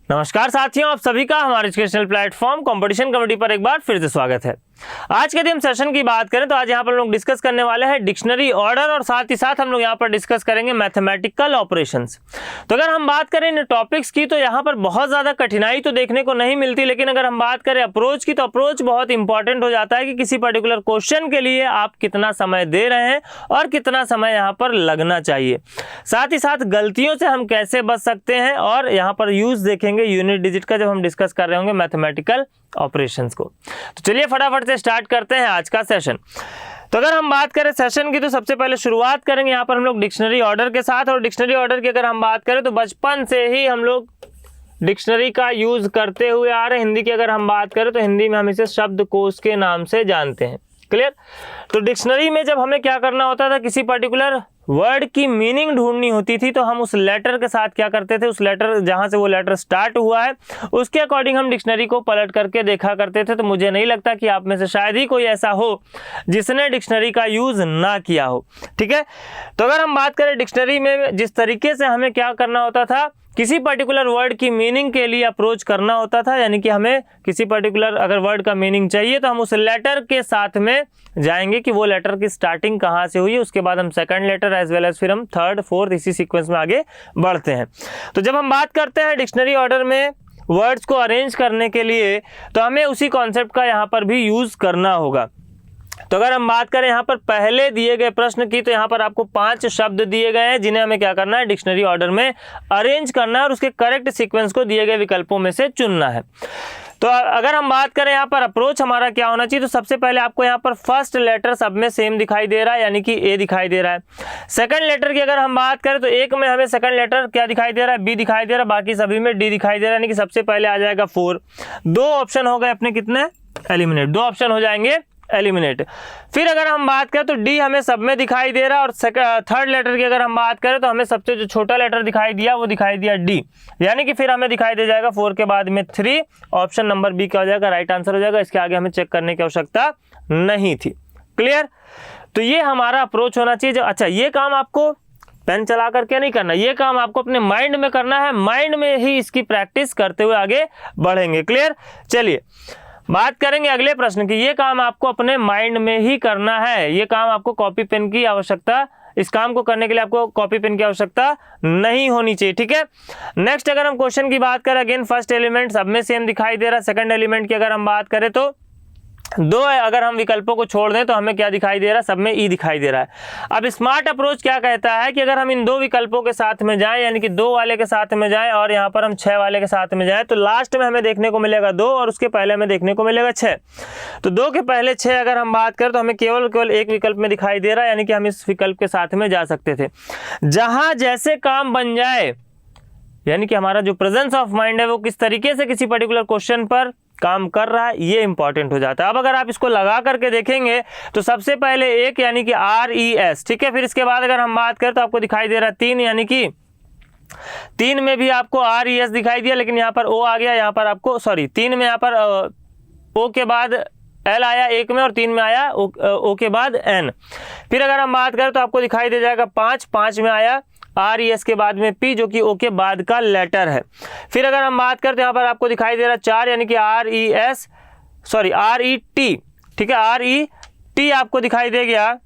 नमस्कार साथियों, आप सभी का हमारे एजुकेशनल प्लेटफॉर्म कंपटीशन कमेटी पर एक बार फिर से स्वागत है। आज के दिन सेशन की बात करें तो आज यहाँ पर हम लोग डिस्कस करने वाले हैं डिक्शनरी ऑर्डर और साथ ही साथ हम लोग यहाँ पर डिस्कस करेंगे मैथमेटिकल ऑपरेशंस। तो अगर हम बात करें इन टॉपिक्स की तो यहाँ पर बहुत ज़्यादा कठिनाई तो देखने को नहीं मिलती, लेकिन अगर हम बात करें अप्रोच की तो अप्रोच बहुत इंपॉर्टेंट हो जाता है कि किसी पर्टिकुलर क्वेश्चन के लिए आप कितना समय दे रहे हैं और कितना समय यहाँ पर लगना चाहिए। साथ ही साथ गलतियों से हम कैसे बच सकते हैं और यहाँ पर यूज देखेंगे यूनिट डिजिट का जब हम डिस्कस कर रहे होंगे मैथमेटिकल ऑपरेशंस को। तो चलिए फटाफट से स्टार्ट करते हैं आज का सेशन। तो अगर हम बात करें सेशन की तो सबसे पहले शुरुआत करेंगे यहाँ पर हम लोग डिक्शनरी ऑर्डर के साथ। और डिक्शनरी ऑर्डर की अगर हम बात करें तो बचपन से ही हम लोग डिक्शनरी का यूज करते हुए आ रहे हैं। हिंदी की अगर हम बात करें तो हिंदी में हम इसे शब्दकोश के नाम से जानते हैं। क्लियर। तो डिक्शनरी में जब हमें क्या करना होता था, किसी पर्टिकुलर वर्ड की मीनिंग ढूंढनी होती थी तो हम उस लेटर के साथ क्या करते थे, उस लेटर जहां से वो लेटर स्टार्ट हुआ है उसके अकॉर्डिंग हम डिक्शनरी को पलट करके देखा करते थे। तो मुझे नहीं लगता कि आप में से शायद ही कोई ऐसा हो जिसने डिक्शनरी का यूज ना किया हो। ठीक है। तो अगर हम बात करें डिक्शनरी में जिस तरीके से हमें क्या करना होता था, किसी पर्टिकुलर वर्ड की मीनिंग के लिए अप्रोच करना होता था, यानी कि हमें किसी पर्टिकुलर अगर वर्ड का मीनिंग चाहिए तो हम उस लेटर के साथ में जाएंगे कि वो लेटर की स्टार्टिंग कहाँ से हुई है, उसके बाद हम second letter as well as फिर हम थर्ड फोर्थ इसी सीक्वेंस में आगे बढ़ते हैं। तो जब हम बात करते हैं डिक्शनरी ऑर्डर में वर्ड्स को अरेंज करने के लिए तो हमें उसी कॉन्सेप्ट का यहाँ पर भी यूज करना होगा। तो अगर हम बात करें यहाँ पर पहले दिए गए प्रश्न की तो यहाँ पर आपको 5 शब्द दिए गए हैं जिन्हें हमें क्या करना है, डिक्शनरी ऑर्डर में अरेंज करना है और उसके करेक्ट सीक्वेंस को दिए गए विकल्पों में से चुनना है। तो अगर हम बात करें यहाँ पर अप्रोच हमारा क्या होना चाहिए, तो सबसे पहले आपको यहाँ पर फर्स्ट लेटर सब में सेम दिखाई दे रहा है, यानी कि ए दिखाई दे रहा है। सेकंड लेटर की अगर हम बात करें तो एक में हमें सेकंड लेटर क्या दिखाई दे रहा है, बी दिखाई दे रहा है, बाकी सभी में डी दिखाई दे रहा है, यानी कि सबसे पहले आ जाएगा 4। 2 ऑप्शन हो गए अपने कितने, एलिमिनेट, 2 ऑप्शन हो जाएंगे एलिमिनेट। फिर अगर हम बात करें तो डी हमें सब में दिखाई दे रहा है और थर्ड लेटर की अगर हम बात करें तो हमें सबसे जो छोटा लेटर दिखाई दिया वो दिखाई दिया डी, यानी कि फिर हमें दिखाई दे जाएगा 4 के बाद में 3। ऑप्शन नंबर बी क्या हो जाएगा, राइट आंसर हो जाएगा। इसके आगे हमें चेक करने की आवश्यकता नहीं थी। क्लियर। तो ये हमारा अप्रोच होना चाहिए। अच्छा, ये काम आपको पेन चला करके नहीं करना, ये काम आपको अपने माइंड में करना है, माइंड में ही इसकी प्रैक्टिस करते हुए आगे बढ़ेंगे। क्लियर। चलिए बात करेंगे अगले प्रश्न की। ये काम आपको अपने माइंड में ही करना है, ये काम आपको कॉपी पेन की आवश्यकता, इस काम को करने के लिए आपको कॉपी पेन की आवश्यकता नहीं होनी चाहिए। ठीक है। नेक्स्ट अगर हम क्वेश्चन की बात करें, अगेन फर्स्ट एलिमेंट सब में सेम दिखाई दे रहा है। सेकंड एलिमेंट की अगर हम बात करें तो 2 है, अगर हम विकल्पों को छोड़ दें तो हमें क्या दिखाई दे रहा है, सब में ई दिखाई दे रहा है। अब स्मार्ट अप्रोच क्या कहता है कि अगर हम इन 2 विकल्पों के साथ में जाएं, यानी कि 2 वाले के साथ में जाएं और यहाँ पर हम 6 वाले के साथ में जाएं, तो लास्ट में हमें देखने को मिलेगा 2 और उसके पहले हमें देखने को मिलेगा 6। तो 2 के पहले 6 अगर हम बात करें तो हमें केवल एक विकल्प में दिखाई दे रहा है, यानी कि हम इस विकल्प के साथ में जा सकते थे। जहां जैसे काम बन जाए, यानी कि हमारा जो प्रेजेंस ऑफ माइंड है वो किस तरीके से किसी पर्टिकुलर क्वेश्चन पर काम कर रहा है, ये इंपॉर्टेंट हो जाता है। अब अगर आप इसको लगा करके देखेंगे तो सबसे पहले एक यानी कि RES, ठीक है। फिर इसके बाद अगर हम बात करें तो आपको दिखाई दे रहा है 3, यानी कि 3 में भी आपको RES दिखाई दिया, लेकिन यहाँ पर O आ गया, यहाँ पर आपको 3 में यहाँ पर O के बाद L आया 1 में और 3 में आया O के बाद N। फिर अगर हम बात करें तो आपको दिखाई दे जाएगा 5 में आया RES के बाद में P, जो कि O के बाद का लेटर है। फिर अगर हम बात करते हैं यहाँ पर आपको दिखाई दे रहा है 4, यानी कि RET, ठीक है, RET आपको दिखाई दे गया।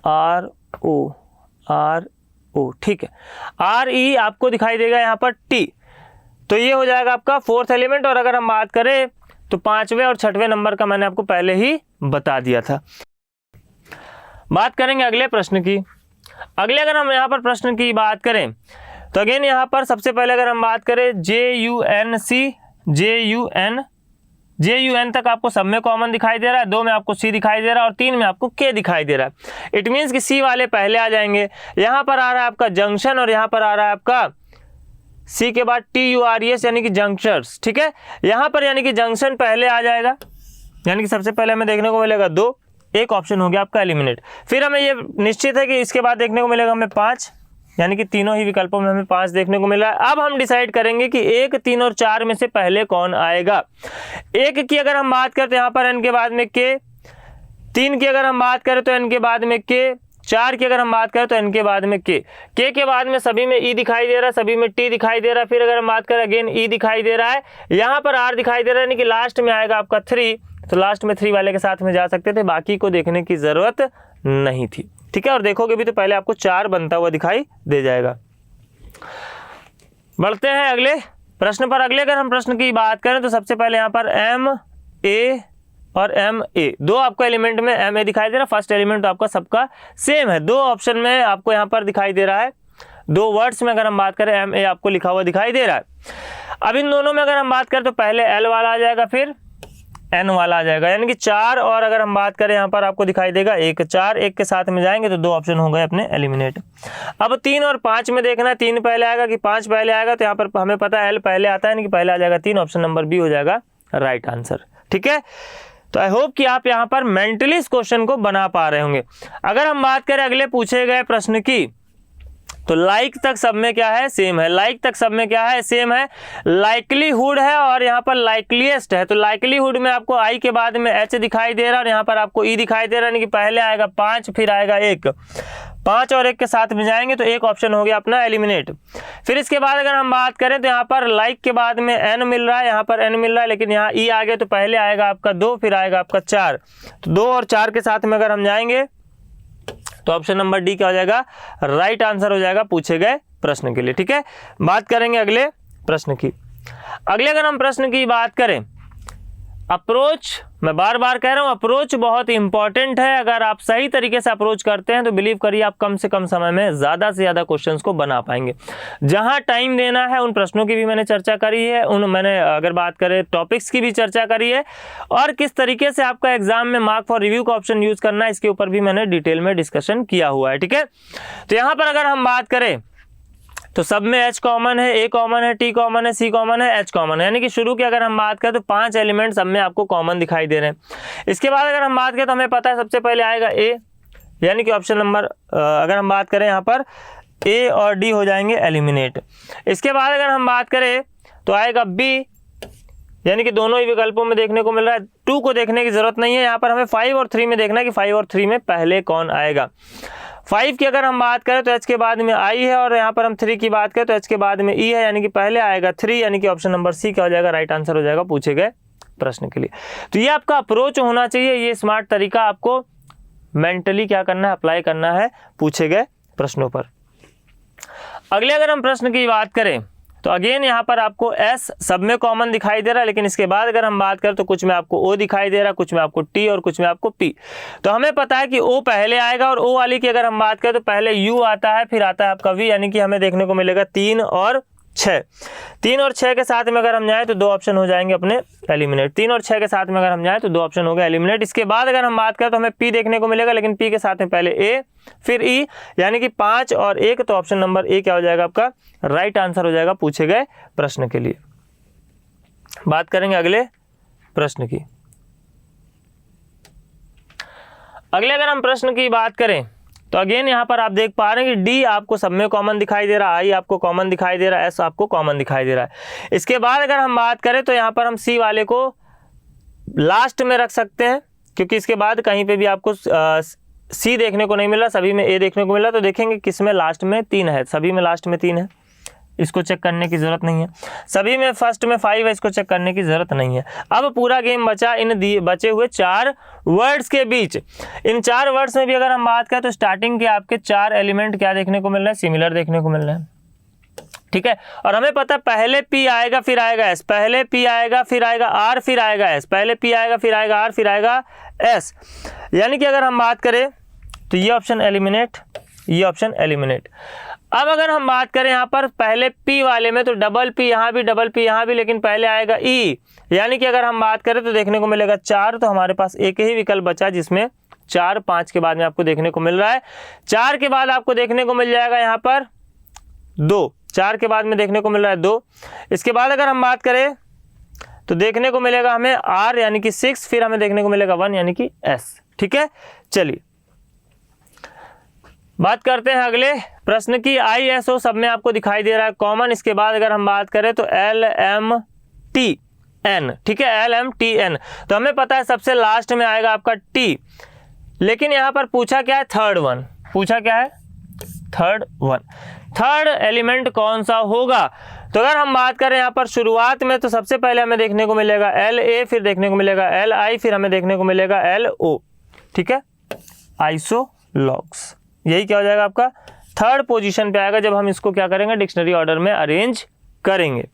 RO, ठीक है, RE आपको दिखाई देगा यहाँ पर T। तो ये हो जाएगा आपका 4th एलिमेंट। और अगर हम बात करें तो 5वें और 6वें नंबर का मैंने आपको पहले ही बता दिया था। बात करेंगे अगले प्रश्न की। अगर हम यहाँ पर प्रश्न की बात करें तो अगेन यहाँ पर सबसे पहले अगर हम बात करें JUN तक आपको सब में कॉमन दिखाई दे रहा है, 2 में आपको C दिखाई दे रहा है और 3 में आपको K दिखाई दे रहा है। इट मीन्स कि C वाले पहले आ जाएंगे। यहाँ पर आ रहा है आपका जंक्शन और यहाँ पर आ रहा है आपका C के बाद TURES, यानी कि जंक्शर्स। ठीक है। यहाँ पर यानी कि जंक्शन पहले आ जाएगा, यानी कि सबसे पहले हमें देखने को मिलेगा 2, एक ऑप्शन हो गया आपका एलिमिनेट। फिर हमें ये निश्चित है कि इसके बाद देखने को मिलेगा हमें 5, यानी कि तीनों ही विकल्पों में हमें 5 देखने को मिला है। अब हम डिसाइड करेंगे कि 1, 3 और 4 में से पहले कौन आएगा। 1 की अगर हम बात करते हैं यहाँ पर N के बाद में K, 3 की अगर हम बात करें तो n के बाद में k, 4 की अगर हम बात करें तो n के बाद में k के बाद में सभी में e दिखाई दे रहा है, सभी में t दिखाई दे रहा है। फिर अगर हम बात करें अगेन e दिखाई दे रहा है, यहाँ पर r दिखाई दे रहा है, यानी कि लास्ट में आएगा आपका 3, तो लास्ट में 3 वाले के साथ में जा सकते थे, बाकी को देखने की जरूरत नहीं थी। ठीक है, और देखोगे भी तो पहले आपको 4 बनता हुआ दिखाई दे जाएगा। बढ़ते हैं अगले प्रश्न पर। अगले अगर हम प्रश्न की बात करें तो सबसे पहले यहाँ पर m a और एम ए, दो आपको एलिमेंट में एम ए दिखाई दे रहा है। फर्स्ट एलिमेंट तो आपका सबका सेम है, दो ऑप्शन में आपको यहाँ पर दिखाई दे रहा है, दो वर्ड्स में अगर हम बात करें एम ए आपको लिखा हुआ दिखाई दे रहा है। अब इन दोनों में अगर हम बात करें तो पहले एल वाला आ जाएगा, फिर एन वाला आ जाएगा, यानी कि 4, और अगर हम बात करें यहाँ पर आपको दिखाई देगा 1, 4 1 के साथ में जाएंगे तो 2 ऑप्शन हो गए अपने एलिमिनेट। अब 3 और 5 में देखना है 3 पहले आएगा कि 5 पहले आएगा, तो यहाँ पर हमें पता है एल पहले आता है, यानी कि पहले आ जाएगा 3, ऑप्शन नंबर बी हो जाएगा राइट आंसर। ठीक है, तो आई होप कि आप यहाँ पर मेंटली इस क्वेश्चन को बना पा रहे होंगे। अगर हम बात करें अगले पूछे गए प्रश्न की, तो लाइक तक सब में क्या है, सेम है। लाइक तक सब में क्या है, सेम है। लाइकलीहुड है और यहाँ पर लाइकलीएस्ट है, तो लाइकलीहुड में आपको आई के बाद में एच दिखाई दे रहा है और यहाँ पर आपको ई दिखाई दे रहा है, यानी कि पहले आएगा 5 फिर आएगा 1, 5 और 1 के साथ में जाएंगे तो एक ऑप्शन हो गया अपना एलिमिनेट। फिर इसके बाद अगर हम बात करें तो यहाँ पर लाइक के बाद में एन मिल रहा है, यहाँ पर एन मिल रहा है, लेकिन यहाँ ई आ गया तो पहले आएगा आपका 2 फिर आएगा आपका 4, तो 2 और 4 के साथ में अगर हम जाएंगे तो ऑप्शन नंबर डी क्या हो जाएगा, राइट आंसर हो जाएगा पूछे गए प्रश्न के लिए। ठीक है, बात करेंगे अगले प्रश्न की। अगले अगर हम प्रश्न की बात करें, अप्रोच, मैं बार बार कह रहा हूं अप्रोच बहुत इंपॉर्टेंट है। अगर आप सही तरीके से अप्रोच करते हैं तो बिलीव करिए आप कम से कम समय में ज़्यादा से ज़्यादा क्वेश्चंस को बना पाएंगे। जहां टाइम देना है उन प्रश्नों की भी मैंने चर्चा करी है, मैंने अगर बात करें टॉपिक्स की भी चर्चा करी है, और किस तरीके से आपका एग्जाम में मार्क फॉर रिव्यू का ऑप्शन यूज़ करना है इसके ऊपर भी मैंने डिटेल में डिस्कशन किया हुआ है। ठीक है, तो यहाँ पर अगर हम बात करें तो सब में H कॉमन है, A कॉमन है, T कॉमन है, C कॉमन है, H कॉमन है, यानी कि शुरू की अगर हम बात करें तो 5 एलिमेंट सब में आपको कॉमन दिखाई दे रहे हैं। इसके बाद अगर हम बात करें तो हमें पता है सबसे पहले आएगा A, यानी कि ऑप्शन नंबर अगर हम बात करें यहाँ पर A और D हो जाएंगे एलिमिनेट। इसके बाद अगर हम बात करें तो आएगा B, यानी कि दोनों ही विकल्पों में देखने को मिल रहा है, 2 को देखने की जरूरत नहीं है, यहाँ पर हमें 5 और 3 में देखना है कि 5 और 3 में पहले कौन आएगा। 5 की अगर हम बात करें तो H के बाद में I है, और यहाँ पर हम 3 की बात करें तो H के बाद में E है, यानी कि पहले आएगा 3, यानी कि ऑप्शन नंबर सी क्या हो जाएगा, राइट आंसर हो जाएगा पूछे गए प्रश्न के लिए। तो ये आपका अप्रोच होना चाहिए, ये स्मार्ट तरीका आपको मेंटली क्या करना है, अप्लाई करना है पूछे गए प्रश्नों पर। अगले अगर हम प्रश्न की बात करें तो अगेन यहाँ पर आपको S सब में कॉमन दिखाई दे रहा है, लेकिन इसके बाद अगर हम बात करें तो कुछ में आपको O दिखाई दे रहा है, कुछ में आपको T और कुछ में आपको P। तो हमें पता है कि O पहले आएगा, और O वाली की अगर हम बात करें तो पहले U आता है, फिर आता है आपका V, यानी कि हमें देखने को मिलेगा 3 और 6। 3 और 6 के साथ में अगर हम जाएँ तो 2 ऑप्शन हो जाएंगे अपने एलिमिनेट। 3 और 6 के साथ में अगर हम जाएँ तो 2 ऑप्शन हो गए एलिमिनेट। इसके बाद अगर हम बात करें तो हमें P देखने को मिलेगा, लेकिन P के साथ में पहले A फिर E, यानी कि 5 और 1, तो ऑप्शन नंबर ए क्या हो जाएगा आपका, राइट आंसर हो जाएगा पूछे गए प्रश्न के लिए। बात करेंगे अगले प्रश्न की। अगले अगर हम प्रश्न की बात करें तो अगेन यहाँ पर आप देख पा रहे हैं कि डी आपको सब में कॉमन दिखाई दे रहा है, आई आपको कॉमन दिखाई दे रहा है, एस आपको कॉमन दिखाई दे रहा है। इसके बाद अगर हम बात करें तो यहाँ पर हम सी वाले को लास्ट में रख सकते हैं, क्योंकि इसके बाद कहीं पे भी आपको सी देखने को नहीं मिल रहा, सभी में ए देखने को मिल रहा। तो देखेंगे किस में लास्ट में 3 है, सभी में लास्ट में 3 है, इसको चेक करने की जरूरत नहीं है। सभी में फर्स्ट में 5 है, इसको चेक करने की जरूरत नहीं है। अब पूरा गेम बचा इन बचे हुए 4 वर्ड्स के बीच। इन 4 वर्ड्स में भी अगर हम बात करें तो स्टार्टिंग के आपके 4 एलिमेंट क्या देखने को मिल रहे हैं, सिमिलर देखने को मिल रहे हैं। ठीक है, और हमें पता है पहले P आएगा फिर आएगा S, पहले P आएगा फिर आएगा R फिर आएगा S, पहले P आएगा फिर आएगा R फिर आएगा S, यानी कि अगर हम बात करें तो ये ऑप्शन एलिमिनेट, ये ऑप्शन एलिमिनेट। अब अगर हम बात करें यहाँ पर पहले P वाले में तो डबल P यहाँ भी, डबल P यहाँ भी, लेकिन पहले आएगा E, यानी कि अगर हम बात करें तो देखने को मिलेगा 4, तो हमारे पास एक ही विकल्प बचा जिसमें 4 5 के बाद में आपको देखने को मिल रहा है। 4 के बाद आपको देखने को मिल जाएगा यहाँ पर 2, 4 के बाद में देखने को मिल रहा है 2। इसके बाद अगर हम बात करें तो देखने को मिलेगा हमें R यानी कि 6, फिर हमें देखने को मिलेगा 1 यानी कि S। ठीक है, चलिए बात करते हैं अगले प्रश्न की। ISO सब में आपको दिखाई दे रहा है कॉमन। इसके बाद अगर हम बात करें तो LMTN, ठीक है, LMTN, तो हमें पता है सबसे लास्ट में आएगा आपका T, लेकिन यहाँ पर पूछा क्या है, थर्ड वन पूछा क्या है, थर्ड वन, थर्ड एलिमेंट कौन सा होगा। तो अगर हम बात करें यहाँ पर शुरुआत में, तो सबसे पहले हमें देखने को मिलेगा La, फिर देखने को मिलेगा Li, फिर हमें देखने को मिलेगा Lo, ठीक है, आइसोलॉग्स। यही क्या हो जाएगा आपका, थर्ड पोजीशन पे आएगा जब हम इसको क्या करेंगे, डिक्शनरी ऑर्डर में अरेंज करेंगे।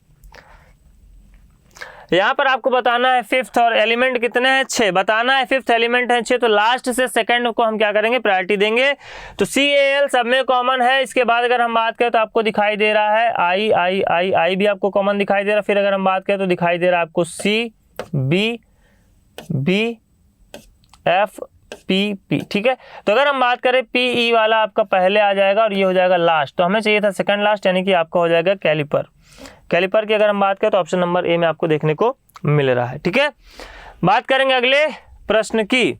यहाँ पर आपको बताना है फिफ्थ, और एलिमेंट कितने हैं, 6 बताना है, फिफ्थ एलिमेंट है 6, तो लास्ट से सेकंड को हम क्या करेंगे, प्रायोरिटी देंगे। तो CAL सब में कॉमन है। इसके बाद अगर हम बात करें तो आपको दिखाई दे रहा है I भी आपको कॉमन दिखाई दे रहा है। फिर अगर हम बात करें तो दिखाई दे रहा है आपको C, B, F, P, ठीक है। तो अगर हम बात करें PE वाला आपका पहले आ जाएगा और ये हो जाएगा लास्ट, तो हमें चाहिए था सेकंड लास्ट, यानी कि आपका हो जाएगा कैलिपर। कैलिपर की अगर हम बात करें तो ऑप्शन नंबर ए में आपको देखने को मिल रहा है, ठीक है। बात करेंगे अगले प्रश्न की।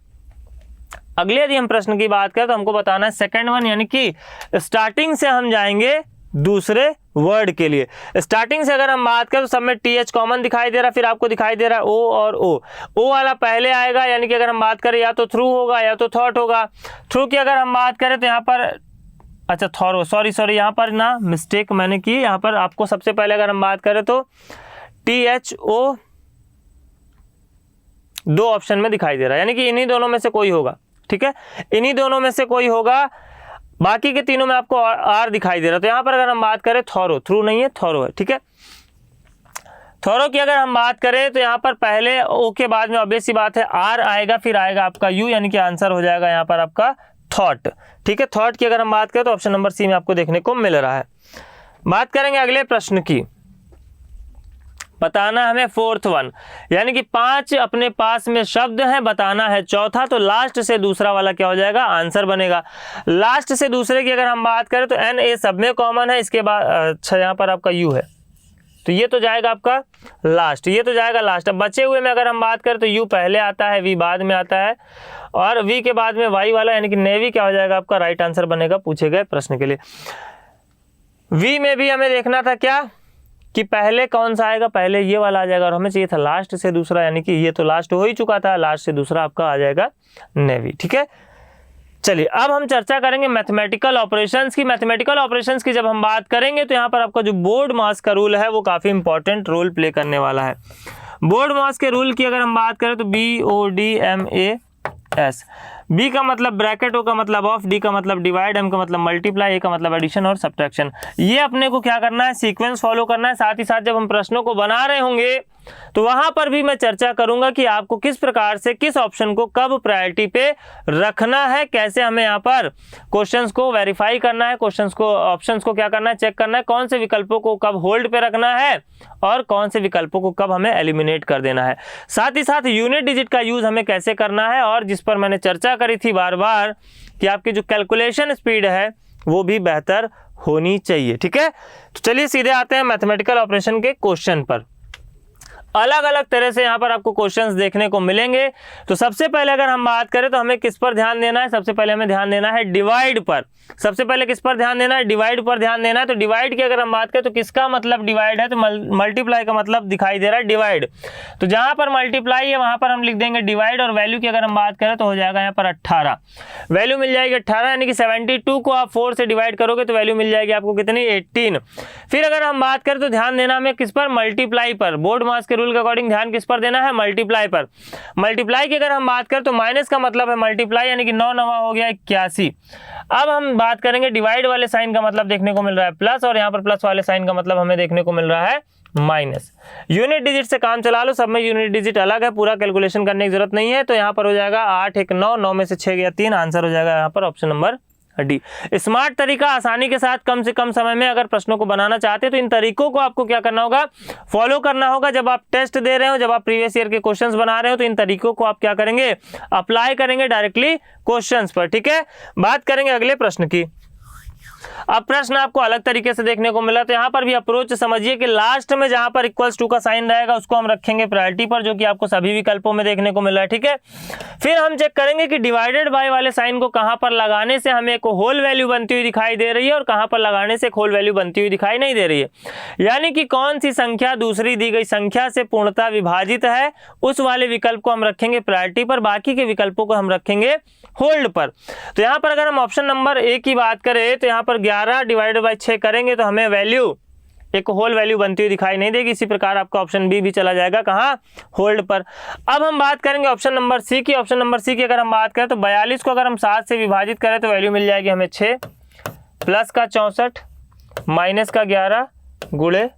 अगले यदि हम प्रश्न की बात करें तो हमको बताना है सेकंड वन, यानी कि स्टार्टिंग से हम जाएंगे दूसरे वर्ड के लिए। स्टार्टिंग से अगर हम बात करें तो सब में TH कॉमन दिखाई दे रहा है, फिर आपको दिखाई दे रहा है O और O वाला पहले आएगा, यानी कि अगर हम बात करें या तो थ्रू होगा या तो थॉट होगा। थ्रू की अगर हम बात करें तो यहाँ पर, अच्छा थॉरो, सॉरी यहाँ पर ना मिस्टेक मैंने की। यहाँ पर आपको सबसे पहले अगर हम बात करें तो THO 2 ऑप्शन में दिखाई दे रहा है, यानी कि इन्हीं दोनों में से कोई होगा, ठीक है, इन्हीं दोनों में से कोई होगा। बाकी के तीनों में आपको R दिखाई दे रहा है। तो यहाँ पर अगर हम बात करें थॉरो, थ्रू नहीं है, थॉरो है, ठीक है। थॉरो की अगर हम बात करें तो यहाँ पर पहले O के बाद में ऑब्वियस सी बात है R आएगा, फिर आएगा आपका U, यानी कि आंसर हो जाएगा यहाँ पर आपका थॉट, ठीक है। थॉट की अगर हम बात करें तो ऑप्शन नंबर C में आपको देखने को मिल रहा है। बात करेंगे अगले प्रश्न की। बताना हमें फोर्थ वन, यानी कि 5 अपने पास में शब्द हैं, बताना है चौथा, तो लास्ट से दूसरा वाला क्या हो जाएगा, आंसर बनेगा। लास्ट से दूसरे की अगर हम बात करें तो NA सब में कॉमन है। इसके बाद अच्छा यहाँ पर आपका U है, तो ये तो जाएगा आपका लास्ट, ये तो जाएगा लास्ट। अब बचे हुए में अगर हम बात करें तो U पहले आता है, V बाद में आता है, और V के बाद में Y वाला, यानी कि नेवी क्या हो जाएगा आपका राइट आंसर बनेगा पूछे गए प्रश्न के लिए। V में भी हमें देखना था क्या कि पहले कौन सा आएगा, पहले ये वाला आ जाएगा, और हमें चाहिए था लास्ट से दूसरा, यानी कि ये तो लास्ट हो ही चुका था, लास्ट से दूसरा आपका आ जाएगा नेवी, ठीक है। चलिए अब हम चर्चा करेंगे मैथमेटिकल ऑपरेशंस की। मैथमेटिकल ऑपरेशंस की जब हम बात करेंगे तो यहाँ पर आपका जो बोर्ड मास का रूल है वो काफ़ी इंपॉर्टेंट रोल प्ले करने वाला है। बोर्ड मास के रूल की अगर हम बात करें तो BODMAS, B का मतलब ब्रैकेट, O का मतलब ऑफ, D का मतलब डिवाइड, M का मतलब मल्टीप्लाई, A का मतलब एडिशन और सब्ट्रैक्शन। ये अपने को क्या करना है, सीक्वेंस फॉलो करना है। साथ ही साथ जब हम प्रश्नों को बना रहे होंगे तो वहां पर भी मैं चर्चा करूंगा कि आपको किस प्रकार से किस ऑप्शन को कब प्रायोरिटी पे रखना है, कैसे हमें यहाँ पर क्वेश्चंस को वेरीफाई करना है, क्वेश्चंस को, ऑप्शंस को क्या करना है, चेक करना है, कौन से विकल्पों को कब होल्ड पे रखना है और कौन से विकल्पों को कब हमें एलिमिनेट कर देना है। साथ ही साथ यूनिट डिजिट का यूज हमें कैसे करना है, और जिस पर मैंने चर्चा करी थी बार बार कि आपकी जो कैलकुलेशन स्पीड है वो भी बेहतर होनी चाहिए, ठीक है। तो चलिए सीधे आते हैं मैथमेटिकल ऑपरेशन के क्वेश्चन पर। अलग अलग तरह से यहाँ पर आपको क्वेश्चंस देखने को मिलेंगे। तो सबसे पहले अगर हम बात करें तो हमें किस पर ध्यान देना है, सबसे पहले हमें ध्यान देना है डिवाइड पर। सबसे पहले किस पर ध्यान देना है, डिवाइड पर ध्यान देना है। तो डिवाइड की अगर हम बात करें तो किसका मतलब डिवाइड है, तो मल्टीप्लाई का मतलब दिखाई दे रहा है डिवाइड। तो जहां पर मल्टीप्लाई है वहां पर हम लिख देंगे डिवाइड, और वैल्यू की अगर हम बात करें तो हो जाएगा यहाँ पर 18, वैल्यू मिल जाएगी 18, यानी कि 72 को आप 4 से डिवाइड करोगे तो वैल्यू मिल जाएगी आपको कितनी, 18। फिर अगर हम बात करें तो ध्यान देना हमें किस पर, मल्टीप्लाई पर। बोर्ड मास के रूल के अकॉर्डिंग ध्यान किस पर देना है, मल्टीप्लाई पर। मल्टीप्लाई की अगर हम बात करें तो माइनस का मतलब है मल्टीप्लाई, यानी कि 9 9 हो गया 81। अब हम बात करेंगे डिवाइड वाले साइन का मतलब देखने को मिल रहा है प्लस, और यहाँ पर प्लस वाले साइन का मतलब हमें देखने को मिल रहा है माइनस। यूनिट डिजिट से काम चला लो, सब में यूनिट डिजिट अलग है, पूरा कैलकुलेशन करने की जरूरत नहीं है। तो यहाँ पर हो जाएगा 8 1 9, 9 में से 6 गया 3, आंसर हो जाएगा यहाँ पर ऑप्शन नंबर डी। स्मार्ट तरीका, आसानी के साथ कम से कम समय में अगर प्रश्नों को बनाना चाहते हैं तो इन तरीकों को आपको क्या करना होगा, फॉलो करना होगा। जब आप टेस्ट दे रहे हो, जब आप प्रीवियस ईयर के क्वेश्चंस बना रहे हो, तो इन तरीकों को आप क्या करेंगे, अप्लाई करेंगे डायरेक्टली क्वेश्चंस पर, ठीक है। बात करेंगे अगले प्रश्न की। अब प्रश्न आपको अलग तरीके से देखने को मिला, तो यहाँ पर भी अप्रोच समझिए कि लास्ट में जहाँ पर इक्वल्स टू का साइन रहेगा उसको हम रखेंगे प्रायोरिटी पर, जो कि आपको सभी विकल्पों में देखने को मिल रहा है। ठीक है, फिर हम चेक करेंगे कि डिवाइडेड बाय वाले साइन को कहाँ पर लगाने से हमें एक होल वैल्यू बनती हुई दिखाई दे रही है और कहाँ पर लगाने से एक होल वैल्यू बनती हुई दिखाई नहीं दे रही है, यानी कि कौन सी संख्या दूसरी दी गई संख्या से पूर्णतः विभाजित है, उस वाले विकल्प को हम रखेंगे प्रायोरिटी पर, बाकी के विकल्पों को हम रखेंगे होल्ड पर। तो यहाँ पर अगर हम ऑप्शन नंबर ए की बात करें तो यहाँ पर 11 डिवाइडेड बाय 6 करेंगे तो हमें वैल्यू एक होल वैल्यू बनती हुई दिखाई नहीं देगी। इसी प्रकार आपका ऑप्शन बी भी चला जाएगा कहाँ, होल्ड पर। अब हम बात करेंगे ऑप्शन नंबर सी की। ऑप्शन नंबर सी की अगर हम बात करें तो 42 को अगर हम 7 से विभाजित करें तो वैल्यू मिल जाएगी हमें 6 प्लस का 64 माइनस का 11 गुणे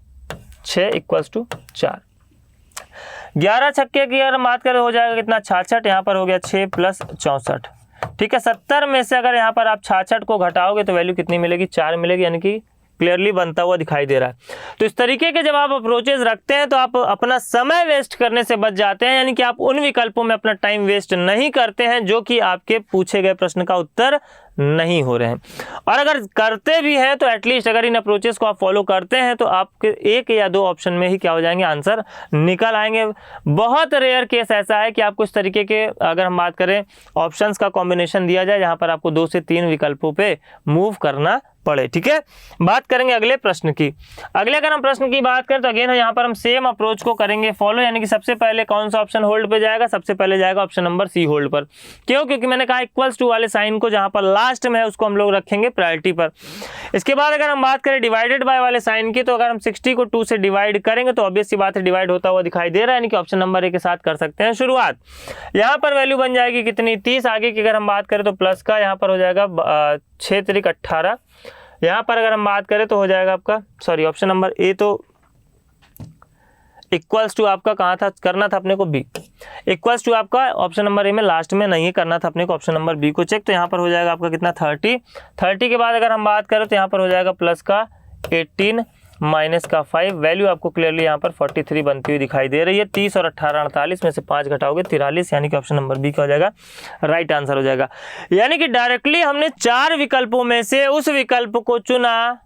6 इक्वल्स टू 4। 11 छक्के की अगर हम बात करें हो जाएगा कितना, 66। यहाँ पर हो गया 6 प्लस 64। ठीक है, 70 में से अगर यहाँ पर आप 66 को घटाओगे तो वैल्यू कितनी मिलेगी, 4 मिलेगी, यानी कि क्लियरली बनता हुआ दिखाई दे रहा है। तो इस तरीके के जब आप अप्रोचेस रखते हैं तो आप अपना समय वेस्ट करने से बच जाते हैं, यानी कि आप उन विकल्पों में अपना टाइम वेस्ट नहीं करते हैं जो कि आपके पूछे गए प्रश्न का उत्तर नहीं हो रहे हैं। और अगर करते भी हैं तो एटलीस्ट अगर इन अप्रोचेस को आप फॉलो करते हैं तो आपके 1 या 2 ऑप्शन में ही क्या हो जाएंगे, आंसर निकल आएंगे। बहुत रेयर केस ऐसा है कि आपको इस तरीके के अगर हम बात करें ऑप्शंस का कॉम्बिनेशन दिया जाए जहां पर आपको 2 से 3 विकल्पों पे मूव करना पड़े। ठीक है, बात करेंगे अगले प्रश्न की। अगले अगर हम प्रश्न की बात करें तो अगेन यहाँ पर हम सेम अप्रोच को करेंगे फॉलो, यानी कि सबसे पहले कौन सा ऑप्शन होल्ड पे जाएगा, सबसे पहले जाएगा ऑप्शन नंबर सी होल्ड पर। क्यों, क्योंकि मैंने कहा इक्वल्स टू वाले साइन को जहां पर लास्ट में है उसको हम लोग रखेंगे प्रायोरिटी पर। इसके बाद अगर हम बात करें डिवाइडेड बाय वाले साइन की, तो अगर हम 60 को 2 से डिवाइड करेंगे तो ऑब्वियस सी बात है डिवाइड होता हुआ दिखाई दे रहा है, यानी कि ऑप्शन नंबर ए के साथ कर सकते हैं शुरुआत। यहाँ पर वैल्यू बन जाएगी कितनी, 30। आगे की अगर हम बात करें तो प्लस का यहाँ पर हो जाएगा 6 त्रिक 18। यहाँ पर अगर हम बात करें तो हो जाएगा आपका, सॉरी ऑप्शन नंबर ए तो इक्वल्स टू आपका कहाँ था, करना था अपने को बी। इक्वल्स टू आपका ऑप्शन नंबर ए में लास्ट में नहीं करना था अपने को, ऑप्शन नंबर बी को चेक। तो यहाँ पर हो जाएगा आपका कितना 30 के बाद अगर हम बात करें तो यहाँ पर हो जाएगा प्लस का 18 माइनस का 5। वैल्यू आपको क्लियरली यहाँ पर 43 बनती हुई दिखाई दे रही है। 30 और 18 48 में से 5 घटाओगे 43, यानी कि ऑप्शन नंबर बी का हो जाएगा राइट आंसर हो जाएगा। यानी कि डायरेक्टली हमने 4 विकल्पों में से उस विकल्प को चुना,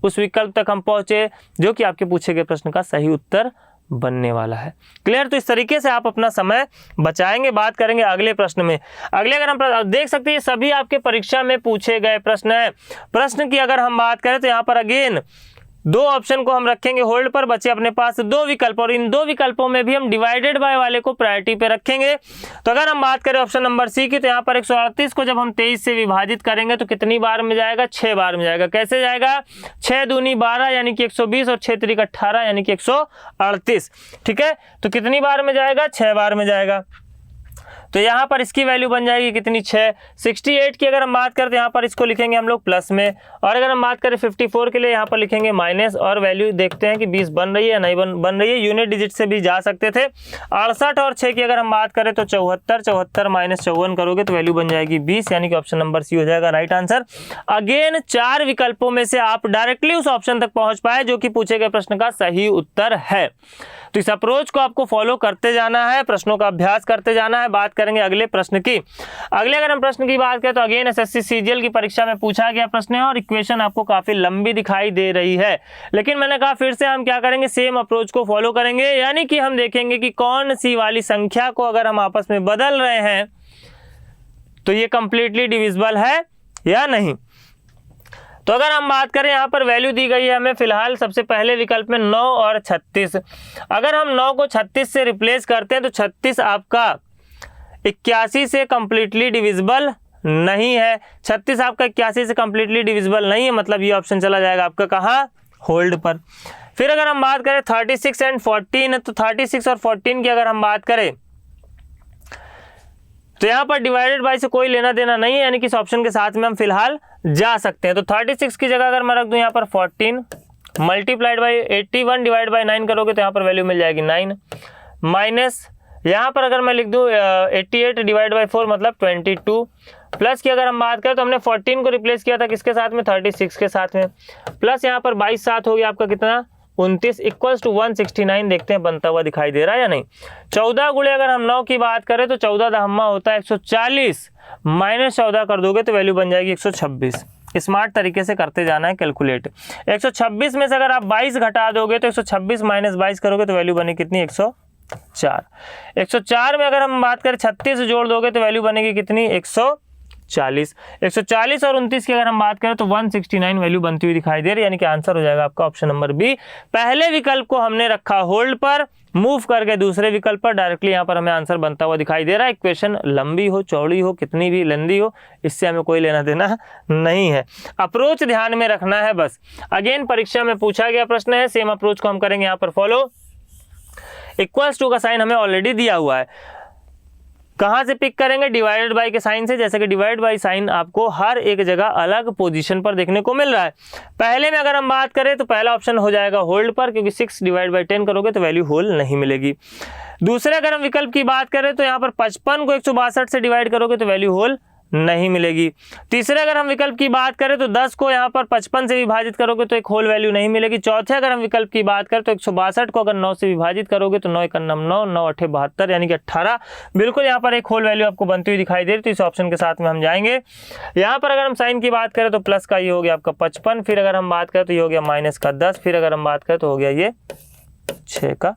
उस विकल्प तक हम पहुंचे जो कि आपके पूछे गए प्रश्न का सही उत्तर बनने वाला है। क्लियर, तो इस तरीके से आप अपना समय बचाएंगे। बात करेंगे अगले प्रश्न में। अगले अगर हम देख सकते हैं सभी आपके परीक्षा में पूछे गए प्रश्न है। प्रश्न की अगर हम बात करें तो यहाँ पर अगेन 2 ऑप्शन को हम रखेंगे होल्ड पर, बचे अपने पास 2 विकल्प और इन 2 विकल्पों में भी हम डिवाइडेड बाय वाले को प्रायोरिटी पे रखेंगे। तो अगर हम बात करें ऑप्शन नंबर सी की, तो यहाँ पर 138 को जब हम 23 से विभाजित करेंगे तो कितनी बार में जाएगा, 6 बार में जाएगा। कैसे जाएगा, 6 दूनी 12 यानी कि 120 और 6 त्रिक 18 यानी कि 138। ठीक है, तो कितनी बार में जाएगा, 6 बार में जाएगा। तो यहाँ पर इसकी वैल्यू बन जाएगी कितनी, 6। 68 की अगर हम बात करते हैं यहाँ पर इसको लिखेंगे हम लोग प्लस में, और अगर हम बात करें 54 के लिए यहाँ पर लिखेंगे माइनस, और वैल्यू देखते हैं कि 20 बन रही है या नहीं बन रही है। यूनिट डिजिट से भी जा सकते थे। 68 और 6 की अगर हम बात करें तो 74, 74 माइनस 54 करोगे तो वैल्यू बन जाएगी 20, यानी कि ऑप्शन नंबर सी हो जाएगा राइट आंसर। अगेन 4 विकल्पों में से आप डायरेक्टली उस ऑप्शन तक पहुंच पाए जो कि पूछे गए प्रश्न का सही उत्तर है। तो इस अप्रोच को आपको फॉलो करते जाना है, प्रश्नों का अभ्यास करते जाना है। बात करेंगे अगले प्रश्न की। अगले अगर हम प्रश्न की बात करें तो अगेन एसएससी सीजीएल की परीक्षा में पूछा गया प्रश्न है और इक्वेशन आपको काफी लंबी दिखाई दे रही है, लेकिन मैंने कहा फिर से हम क्या करेंगे, सेम अप्रोच को फॉलो करेंगे, यानी कि हम देखेंगे कि कौन सी वाली संख्या को अगर हम आपस में बदल रहे हैं तो ये कंप्लीटली डिविजिबल है या नहीं। तो अगर हम बात करें यहाँ पर वैल्यू दी गई है हमें फिलहाल सबसे पहले विकल्प में 9 और 36। अगर हम 9 को 36 से रिप्लेस करते हैं तो 36 आपका 81 से कंप्लीटली डिविजिबल नहीं है। 36 आपका 81 से कंप्लीटली डिविजिबल नहीं है, मतलब ये ऑप्शन चला जाएगा आपका कहाँ, होल्ड पर। फिर अगर हम बात करें 36 एंड 14, तो 36 और 14 की अगर हम बात करें तो यहाँ पर डिवाइडेड बाय से कोई लेना देना नहीं है, यानी कि इस ऑप्शन के साथ में हम फिलहाल जा सकते हैं। तो 36 की जगह अगर मैं रख दूं यहाँ पर 14 मल्टीप्लाइड बाई 81 डिवाइड बाई 9 करोगे तो यहाँ पर वैल्यू मिल जाएगी 9, माइनस यहाँ पर अगर मैं लिख दूं 88 डिवाइड बाई 4 मतलब 22, प्लस की अगर हम बात करें तो हमने 14 को रिप्लेस किया था किसके साथ में, 36 के साथ में, प्लस यहाँ पर 22 साथ हो गया आपका कितना 29 इक्वल्स टू 169। देखते हैं बनता हुआ दिखाई दे रहा है या नहीं। 14 गुणे अगर हम 9 की बात करें तो 14 दहम्मा होता है 140, माइनस 14 कर दोगे तो वैल्यू बन जाएगी 126। स्मार्ट तरीके से करते जाना है कैलकुलेट। 126 में से अगर आप 22 घटा दोगे तो 126 माइनस 22 करोगे तो वैल्यू बनेगी कितनी, 104। 104 में अगर हम बात करें 36 जोड़ दोगे तो वैल्यू बनेगी कितनी, 140। 140 और 29 की अगर हम बात करें तो 169 वैल्यू बनती हुई दिखाई दे रही है, यानी कि आंसर हो जाएगा आपका ऑप्शन नंबर बी। पहले विकल्प को हमने रखा होल्ड पर, मूव करके दूसरे विकल्प पर, डायरेक्टली यहाँ पर हमें आंसर बनता हुआ दिखाई दे रहा है। इक्वेशन लंबी हो, चौड़ी हो, कितनी भी लेंदी हो, इससे हमें कोई लेना देना नहीं है। अप्रोच ध्यान में रखना है बस। अगेन परीक्षा में पूछा गया प्रश्न है, सेम अप्रोच को हम करेंगे यहाँ पर फॉलो। इक्वल्स टू का साइन हमें ऑलरेडी दिया हुआ है, कहाँ से पिक करेंगे, डिवाइडेड बाई के साइन से। जैसे कि डिवाइड बाई साइन आपको हर एक जगह अलग पोजीशन पर देखने को मिल रहा है। पहले में अगर हम बात करें तो पहला ऑप्शन हो जाएगा होल्ड पर, क्योंकि 6 डिवाइड बाई 10 करोगे तो वैल्यू होल नहीं मिलेगी। दूसरे अगर हम विकल्प की बात करें तो यहाँ पर 55 को 162 से डिवाइड करोगे तो वैल्यू होल नहीं मिलेगी। तीसरे अगर हम विकल्प की बात करें तो 10 को यहाँ पर 55 से विभाजित करोगे तो एक होल वैल्यू नहीं मिलेगी। चौथे अगर हम विकल्प की बात करें तो 162 को अगर 9 से विभाजित करोगे तो 9 × 9 9 8 72 यानी कि 18, बिल्कुल यहाँ पर एक होल वैल्यू आपको बनती हुई दिखाई दे रही। तो इस ऑप्शन के साथ में हम जाएंगे। यहाँ पर अगर हम साइन की बात करें तो प्लस का ये हो गया आपका 55, फिर अगर हम बात करें तो ये हो गया माइनस का 10, फिर अगर हम बात करें तो हो गया ये 6 का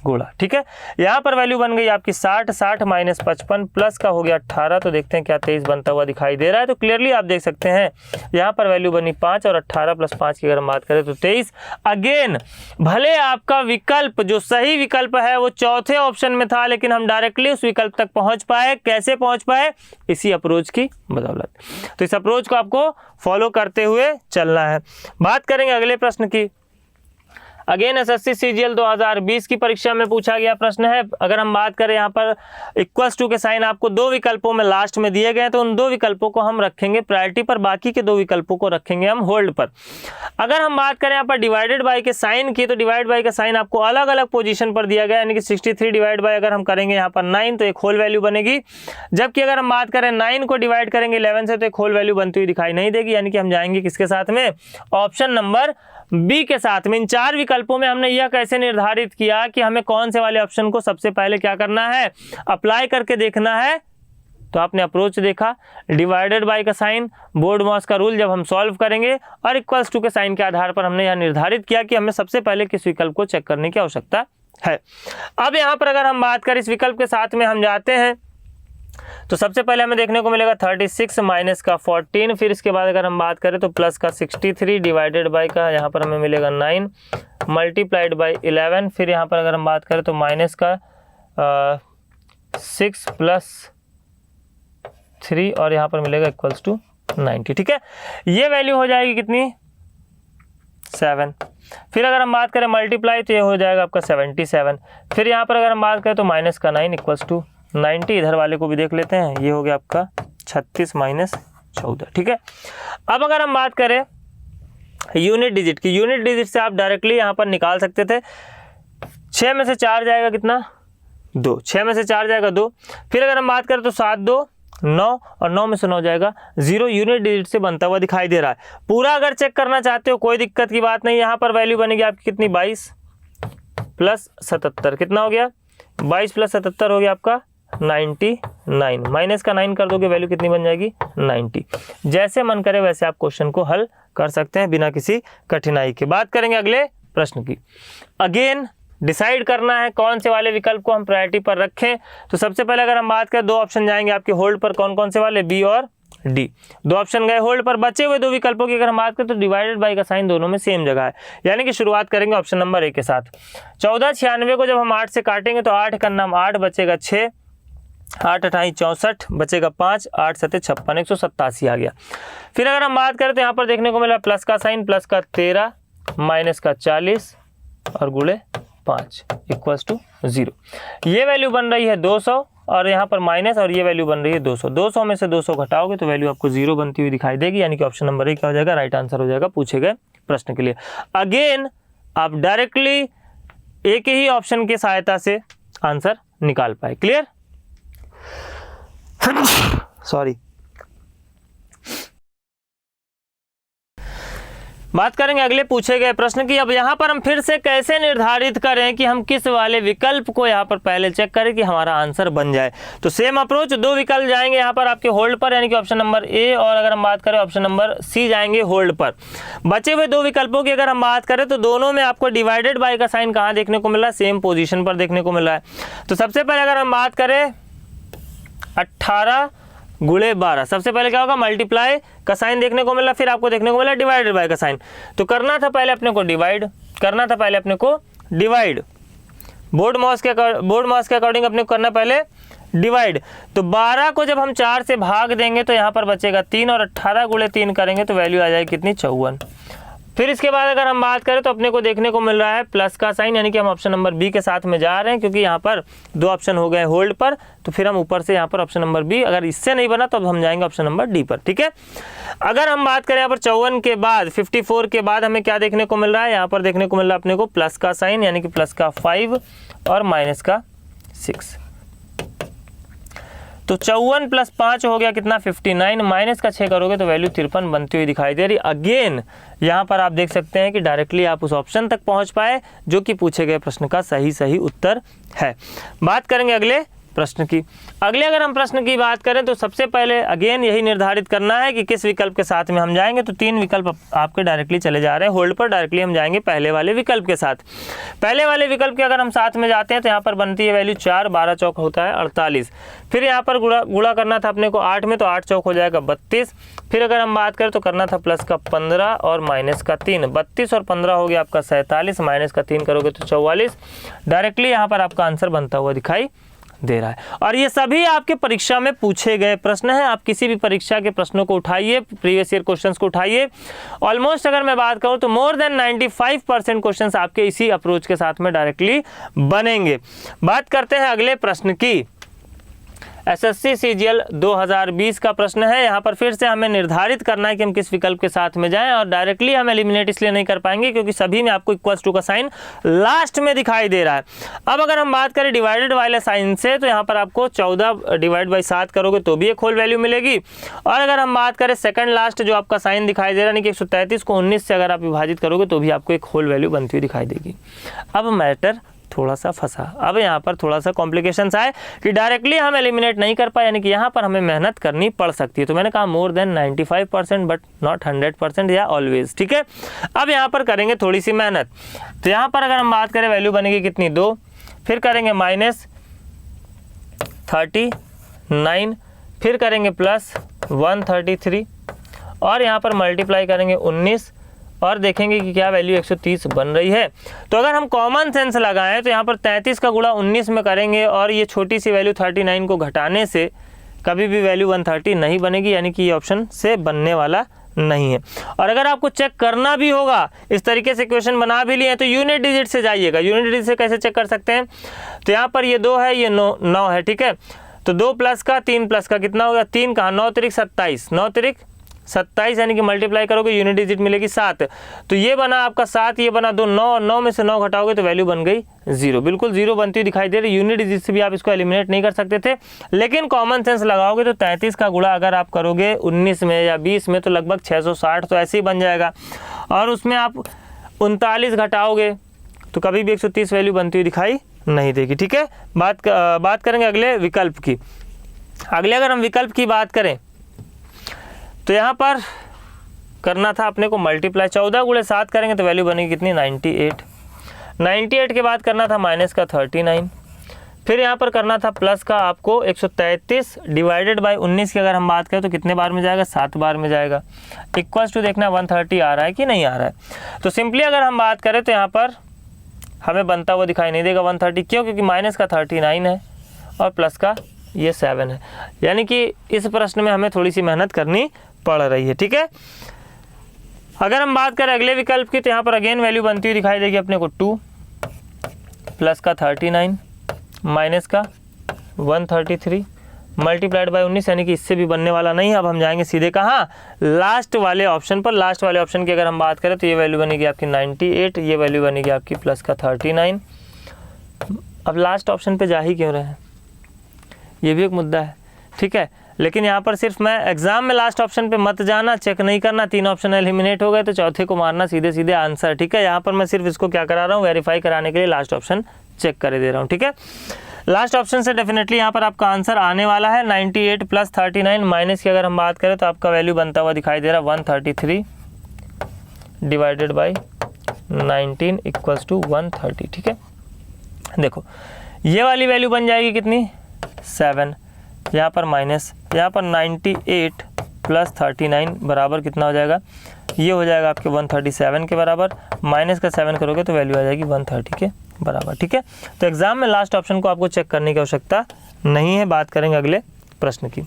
गुणा। ठीक है, यहाँ पर वैल्यू बन गई आपकी 60, 60 माइनस 55 प्लस का हो गया 18, तो देखते हैं क्या 23 बनता हुआ दिखाई दे रहा है। तो क्लियरली आप देख सकते हैं यहाँ पर वैल्यू बनी 5 और 18 प्लस 5 की अगर हम बात करें तो 23। अगेन भले आपका विकल्प जो सही विकल्प है वो चौथे ऑप्शन में था, लेकिन हम डायरेक्टली उस विकल्प तक पहुंच पाए। कैसे पहुंच पाए, इसी अप्रोच की बदौलत। तो इस अप्रोच को आपको फॉलो करते हुए चलना है। बात करेंगे अगले प्रश्न की। अगेन एसएससी सीजीएल 2020 की परीक्षा में पूछा गया प्रश्न है। अगर हम बात करें यहाँ पर इक्वल्स टू के साइन आपको 2 विकल्पों में लास्ट में दिए गए, तो उन 2 विकल्पों को हम रखेंगे प्रायोरिटी पर, बाकी के 2 विकल्पों को रखेंगे हम होल्ड पर। अगर हम बात करें यहाँ पर डिवाइडेड बाई के साइन की, तो डिवाइड बाई का साइन आपको अलग अलग पोजीशन पर दिया गया, यानी कि 63 डिवाइड बाई अगर हम करेंगे यहाँ पर 9 तो एक होल वैल्यू बनेगी। जबकि अगर हम बात करें 9 को डिवाइड करेंगे 11 से तो एक होल वैल्यू बनती हुई दिखाई नहीं देगी, यानी कि हम जाएंगे किसके साथ में, ऑप्शन नंबर बी के साथ में। इन 4 विकल्पों में हमने यह कैसे निर्धारित किया कि हमें कौन से वाले ऑप्शन को सबसे पहले क्या करना है, अप्लाई करके देखना है। तो आपने अप्रोच देखा, डिवाइडेड बाय का साइन, बोर्ड मॉस का रूल जब हम सॉल्व करेंगे, और इक्वल्स टू के साइन के आधार पर हमने यह निर्धारित किया कि हमें सबसे पहले किस विकल्प को चेक करने की आवश्यकता है। अब यहाँ पर अगर हम बात करें इस विकल्प के साथ में हम जाते हैं, तो सबसे पहले हमें देखने को मिलेगा 36 माइनस का 14, फिर इसके बाद अगर हम बात करें तो प्लस का 63 डिवाइडेड बाय का यहाँ पर हमें मिलेगा 9 मल्टीप्लाइड बाय 11, फिर यहाँ पर अगर हम बात करें तो माइनस का 6 प्लस 3 और यहाँ पर मिलेगा इक्वल्स टू 90। ठीक है, ये वैल्यू हो जाएगी कितनी, 7। फिर अगर हम बात करें मल्टीप्लाई तो ये हो जाएगा आपका 77। फिर यहाँ पर अगर हम बात करें तो माइनस का 9 इक्वल्स टू 90। इधर वाले को भी देख लेते हैं, ये हो गया आपका 36 माइनस 14। ठीक है, अब अगर हम बात करें यूनिट डिजिट की, यूनिट डिजिट से आप डायरेक्टली यहाँ पर निकाल सकते थे। 6 में से 4 जाएगा कितना, 2। 6 में से 4 जाएगा 2। फिर अगर हम बात करें तो 7 2 9 और 9 में से 9 जाएगा 0, यूनिट डिजिट से बनता हुआ दिखाई दे रहा है। पूरा अगर चेक करना चाहते हो कोई दिक्कत की बात नहीं, यहाँ पर वैल्यू बनेगी आपकी कितनी, 22 प्लस 77, कितना हो गया, 22 प्लस 77 हो गया आपका 99। माइनस का 9 कर दोगे वैल्यू कितनी बन जाएगी, 90। जैसे मन करे वैसे आप क्वेश्चन को हल कर सकते हैं बिना किसी कठिनाई के। बात करेंगे अगले प्रश्न की। अगेन डिसाइड करना है कौन से वाले विकल्प को हम प्रायोरिटी पर रखें। तो सबसे पहले अगर हम बात करें 2 ऑप्शन जाएंगे आपके होल्ड पर, कौन कौन से वाले, बी और डी। 2 ऑप्शन गए होल्ड पर। बचे हुए 2 विकल्पों की अगर हम बात करें तो डिवाइडेड बाय का साइन दोनों में सेम जगह है, यानी कि शुरुआत करेंगे ऑप्शन नंबर ए के साथ। 1496 को जब हम 8 से काटेंगे तो 8 का नाम 8 बचेगा 6, 8 8 64 बचेगा 5, 8 7 56, 187 आ गया। फिर अगर हम बात करें तो यहाँ पर देखने को मिला प्लस का साइन, प्लस का 13 माइनस का 40 और गुणे 5 इक्वल्स टू 0। ये वैल्यू बन रही है 200 और यहाँ पर माइनस, और ये वैल्यू बन रही है 200। 200 में से 200 घटाओगे तो वैल्यू आपको 0 बनती हुई दिखाई देगी, यानी कि ऑप्शन नंबर ए क्या हो जाएगा, राइट आंसर हो जाएगा पूछे गए प्रश्न के लिए। अगेन आप डायरेक्टली एक ही ऑप्शन की सहायता से आंसर निकाल पाए। Clear, sorry. बात करेंगे अगले पूछे गए प्रश्न की। अब यहाँ पर हम फिर से कैसे निर्धारित करें कि हम किस वाले विकल्प को यहाँ पर पहले चेक करें कि हमारा आंसर बन जाए। तो सेम अप्रोच, दो विकल्प जाएंगे यहाँ पर आपके होल्ड पर, यानी कि ऑप्शन नंबर ए, और अगर हम बात करें ऑप्शन नंबर सी जाएंगे होल्ड पर। बचे हुए दो विकल्पों की अगर हम बात करें तो दोनों में आपको डिवाइडेड बाय का साइन कहाँ देखने को मिल रहा है, सेम पोजीशन पर देखने को मिल रहा है। तो सबसे पहले अगर हम बात करें 18 गुणे 12, सबसे पहले क्या होगा, मल्टीप्लाई का साइन देखने को मिला, फिर आपको देखने को मिला डिवाइडेड बाय का साइन। तो करना था पहले अपने को डिवाइड, बोर्ड माउस के अकॉर्डिंग अपने को करना पहले डिवाइड। तो 12 को जब हम 4 से भाग देंगे तो यहाँ पर बचेगा 3, और 18 गुणे 3 करेंगे तो वैल्यू आ जाएगी कितनी, 54। फिर इसके बाद अगर हम बात करें तो अपने को देखने को मिल रहा है प्लस का साइन, यानी कि हम ऑप्शन नंबर बी के साथ में जा रहे हैं, क्योंकि यहाँ पर दो ऑप्शन हो गए होल्ड पर। तो फिर हम ऊपर से यहाँ पर ऑप्शन नंबर बी, अगर इससे नहीं बना तो अब हम जाएंगे ऑप्शन नंबर डी पर। ठीक है, अगर हम बात करें यहाँ पर 54 के बाद 54 के बाद हमें क्या देखने को मिल रहा है, यहाँ पर देखने को मिल रहा है अपने को प्लस का साइन, यानी कि प्लस का 5 और माइनस का 6। तो 54 प्लस 5 हो गया कितना, 59, माइनस का 6 करोगे तो वैल्यू 53 बनती हुई दिखाई दे रही। अगेन यहाँ पर आप देख सकते हैं कि डायरेक्टली आप उस ऑप्शन तक पहुँच पाए जो कि पूछे गए प्रश्न का सही उत्तर है। बात करेंगे अगले प्रश्न की। अगले अगर हम प्रश्न की बात करें तो सबसे पहले अगेन यही निर्धारित करना है कि किस विकल्प के साथ में हम जाएंगे। तो 3 विकल्प आपके डायरेक्टली चले जा रहे हैं होल्ड पर, डायरेक्टली हम जाएंगे पहले वाले विकल्प के साथ। पहले वाले विकल्प के अगर हम साथ में जाते हैं तो यहाँ पर बनती है वैल्यू 4, 12 चौक होता है 48। फिर यहाँ पर गुणा करना था अपने को 8 में, तो 8 चौक हो जाएगा 32। फिर अगर हम बात करें तो करना था प्लस का 15 और माइनस का 3, 32 और 15 हो गया आपका 47, माइनस का 3 करोगे तो 44। डायरेक्टली यहाँ पर आपका आंसर बनता हुआ दिखाई दे रहा है। और ये सभी आपके परीक्षा में पूछे गए प्रश्न हैं। आप किसी भी परीक्षा के प्रश्नों को उठाइए, प्रीवियस ईयर क्वेश्चंस को उठाइए। ऑलमोस्ट अगर मैं बात करूं तो मोर देन 95% क्वेश्चंस आपके इसी अप्रोच के साथ में डायरेक्टली बनेंगे। बात करते हैं अगले प्रश्न की। एसएससी सीजीएल 2020 का प्रश्न है। यहाँ पर फिर से हमें निर्धारित करना है कि हम किस विकल्प के साथ में जाएं, और डायरेक्टली हम एलिमिनेट इसलिए नहीं कर पाएंगे क्योंकि सभी में आपको इक्वल्स टू का साइन लास्ट में दिखाई दे रहा है। अब अगर हम बात करें डिवाइडेड वाले साइन से तो यहाँ पर आपको 14 डिवाइड बाई 7 करोगे तो भी एक होल वैल्यू मिलेगी। और अगर हम बात करें सेकंड लास्ट जो आपका साइन दिखाई दे रहा है, यानी कि 133 को 19 से अगर आप विभाजित करोगे तो भी आपको एक होल वैल्यू बनती हुई दिखाई देगी। अब मैटर थोड़ा सा फंसा, अब यहाँ पर थोड़ा सा कॉम्प्लिकेशंस आए कि डायरेक्टली हम एलिमिनेट नहीं कर पाए, यानी कि यहाँ पर हमें मेहनत करनी पड़ सकती है। तो मैंने कहा मोर देन 95% बट नॉट 100% या ऑलवेज। ठीक है, अब यहाँ पर करेंगे थोड़ी सी मेहनत। तो यहाँ पर अगर हम बात करें वैल्यू बनेगी कितनी, 2, फिर करेंगे माइनस 39, फिर करेंगे प्लस 133 और यहाँ पर मल्टीप्लाई करेंगे 19 और देखेंगे कि क्या वैल्यू 130 बन रही है। तो अगर हम कॉमन सेंस लगाएं तो यहाँ पर 33 का गुणा 19 में करेंगे और ये छोटी सी वैल्यू 39 को घटाने से कभी भी वैल्यू 130 नहीं बनेगी, यानी कि ये ऑप्शन से बनने वाला नहीं है। और अगर आपको चेक करना भी होगा, इस तरीके से क्वेश्चन बना भी लिए तो यूनिट डिजिट से जाइएगा। यूनिट डिजिट से कैसे चेक कर सकते हैं, तो यहाँ पर ये 2 है, ये 9 है। ठीक है, तो 2 प्लस का 3 प्लस का कितना होगा, 3 कहाँ, 9 तिरिक 27, 9 तिरिक 27, यानी कि मल्टीप्लाई करोगे यूनिट डिजिट मिलेगी 7। तो ये बना आपका 7, ये बना 2, 9, 9 में से 9 घटाओगे तो वैल्यू बन गई 0, बिल्कुल 0 बनती हुई दिखाई दे रही। यूनिट डिजिट से भी आप इसको एलिमिनेट नहीं कर सकते थे, लेकिन कॉमन सेंस लगाओगे तो 33 का गुणा अगर आप करोगे 19 में या 20 में तो लगभग 660 तो ऐसे ही बन जाएगा। और उसमें आप 39 घटाओगे तो कभी भी 130 वैल्यू बनती हुई दिखाई नहीं देगी। ठीक है, बात करेंगे अगले विकल्प की। अगले अगर हम विकल्प की बात करें तो यहाँ पर करना था अपने को मल्टीप्लाई, 14 गुणे 7 करेंगे तो वैल्यू बनेगी कितनी, 98। 98 के बाद करना था माइनस का 39, फिर यहाँ पर करना था प्लस का आपको 133 डिवाइडेड बाय 19 की अगर हम बात करें तो कितने बार में जाएगा, 7 बार में जाएगा। इक्वल्स टू देखना 130 आ रहा है कि नहीं आ रहा है। तो सिंपली अगर हम बात करें तो यहाँ पर हमें बनता हुआ दिखाई नहीं देगा 130, क्यों, क्योंकि माइनस का 39 है और प्लस का ये 7 है, यानी कि इस प्रश्न में हमें थोड़ी सी मेहनत करनी पड़ रही है। ठीक है, अगर हम बात करें अगले विकल्प की तो यहाँ पर अगेन वैल्यू बनती हुई दिखाई देगी अपने को 2 प्लस का 39 माइनस का 133 मल्टीप्लाइड बाय 19, यानी कि इससे भी बनने वाला नहीं है। अब हम जाएंगे सीधे कहाँ, लास्ट वाले ऑप्शन पर। लास्ट वाले ऑप्शन की अगर हम बात करें तो ये वैल्यू बनेगी आपकी 98, ये वैल्यू बनेगी आपकी प्लस का 39। अब लास्ट ऑप्शन पे जा ही क्यों रहे हैं, ये भी एक मुद्दा है। ठीक है, लेकिन यहाँ पर सिर्फ मैं एग्जाम में लास्ट ऑप्शन पे मत जाना, चेक नहीं करना, 3 ऑप्शन एलिमिनेट हो गए तो चौथे को मारना सीधे सीधे आंसर, ठीक है। यहाँ पर मैं सिर्फ इसको क्या करा रहा हूँ, वेरीफाई कराने के लिए लास्ट ऑप्शन चेक कर दे रहा हूँ, ठीक है। लास्ट ऑप्शन से डेफिनेटली यहाँ पर आपका आंसर आने वाला है 98 + 39 माइनस की अगर हम बात करें तो आपका वैल्यू बनता हुआ दिखाई दे रहा है 133 डिवाइडेड बाई 19 = 130, ठीक है। देखो ये वाली वैल्यू बन जाएगी कितनी 7, यहाँ पर माइनस, यहाँ पर 98 + 39 बराबर कितना हो जाएगा, ये हो जाएगा आपके 137 के बराबर, माइनस का 7 करोगे तो वैल्यू आ जाएगी 130 के बराबर, ठीक है। तो एग्जाम में लास्ट ऑप्शन को आपको चेक करने की आवश्यकता नहीं है। बात करेंगे अगले प्रश्न की।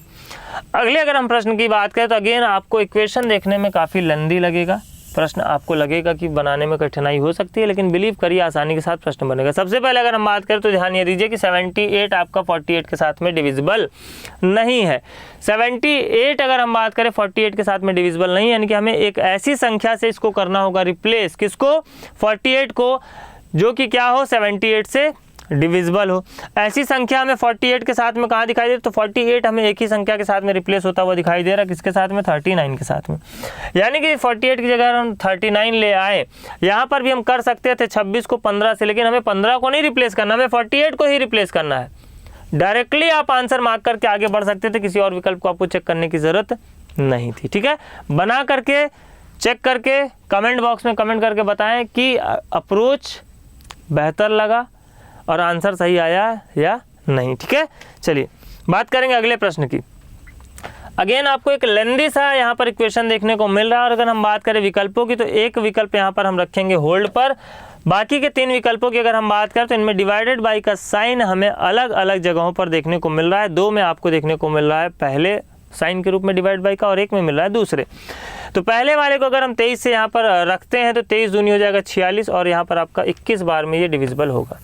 अगले अगर हम प्रश्न की बात करें तो अगेन आपको इक्वेशन देखने में काफ़ी लेंदी लगेगा, प्रश्न आपको लगेगा कि बनाने में कठिनाई हो सकती है, लेकिन बिलीव करिए आसानी के साथ प्रश्न बनेगा। सबसे पहले अगर हम बात करें तो ध्यान ये दीजिए कि 78 आपका 48 के साथ में डिविजिबल नहीं है। 78 अगर हम बात करें 48 के साथ में डिविजिबल नहीं है, यानी कि हमें एक ऐसी संख्या से इसको करना होगा रिप्लेस, किसको, 48 को, जो कि क्या हो 78 से डिविजिबल हो। ऐसी संख्या हमें 48 के साथ में कहाँ दिखाई दे, तो 48 हमें एक ही संख्या के साथ में रिप्लेस होता हुआ दिखाई दे रहा है, किसके साथ में, 39 के साथ में। यानी कि 48 की जगह हम 39 ले आए, यहाँ पर भी हम कर सकते थे 26 को 15 से, लेकिन हमें 15 को नहीं रिप्लेस करना, हमें 48 को ही रिप्लेस करना है। डायरेक्टली आप आंसर मार्क करके आगे बढ़ सकते थे, किसी और विकल्प को आपको चेक करने की ज़रूरत नहीं थी, ठीक है। बना करके चेक करके कमेंट बॉक्स में कमेंट करके बताएं कि अप्रोच बेहतर लगा और आंसर सही आया या नहीं, ठीक है। चलिए बात करेंगे अगले प्रश्न की। अगेन आपको एक लेंदी सा यहाँ पर इक्वेशन देखने को मिल रहा है, और अगर हम बात करें विकल्पों की तो एक विकल्प यहाँ पर हम रखेंगे होल्ड पर, बाकी के 3 विकल्पों की अगर हम बात करें तो इनमें डिवाइडेड बाई का साइन हमें अलग अलग जगहों पर देखने को मिल रहा है। 2 में आपको देखने को मिल रहा है पहले साइन के रूप में डिवाइड बाई का, और 1 में मिल रहा है दूसरे। तो पहले वाले को अगर हम 23 से यहाँ पर रखते हैं तो 23 दूनी हो जाएगा 46, और यहाँ पर आपका 21 बार में ये डिविजिबल होगा,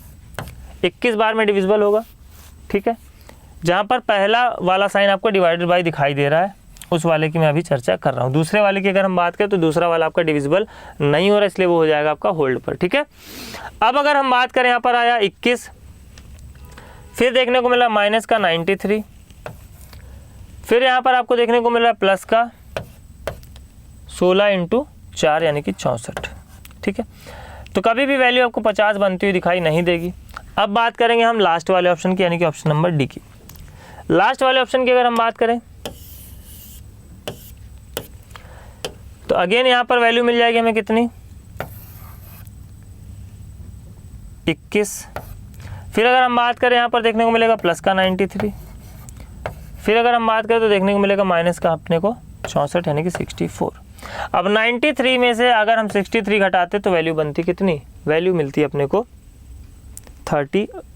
21 बार में डिविजिबल होगा, ठीक है। जहाँ पर पहला वाला साइन आपको डिवाइडेड बाई दिखाई दे रहा है उस वाले की मैं अभी चर्चा कर रहा हूँ। दूसरे वाले की अगर हम बात करें तो दूसरा वाला आपका डिविजिबल नहीं हो रहा, इसलिए वो हो जाएगा आपका होल्ड पर, ठीक है। अब अगर हम बात करें यहाँ पर आया 21, फिर देखने को मिला माइनस का 93, फिर यहाँ पर आपको देखने को मिल रहा है प्लस का 16 × 4 यानी कि 64, ठीक है। तो कभी भी वैल्यू आपको 50 बनती हुई दिखाई नहीं देगी। अब बात करेंगे हम लास्ट वाले ऑप्शन की, यानी कि ऑप्शन नंबर डी की। लास्ट वाले ऑप्शन की अगर हम बात करें तो अगेन यहाँ पर वैल्यू मिल जाएगी हमें कितनी, 21। फिर अगर हम बात करें यहाँ पर देखने को मिलेगा प्लस का 93, फिर अगर हम बात करें तो देखने को मिलेगा माइनस का अपने को 64 यानी कि 64। अब 93 में से अगर हम 63 घटाते तो वैल्यू बनती कितनी, वैल्यू मिलती अपने को 29।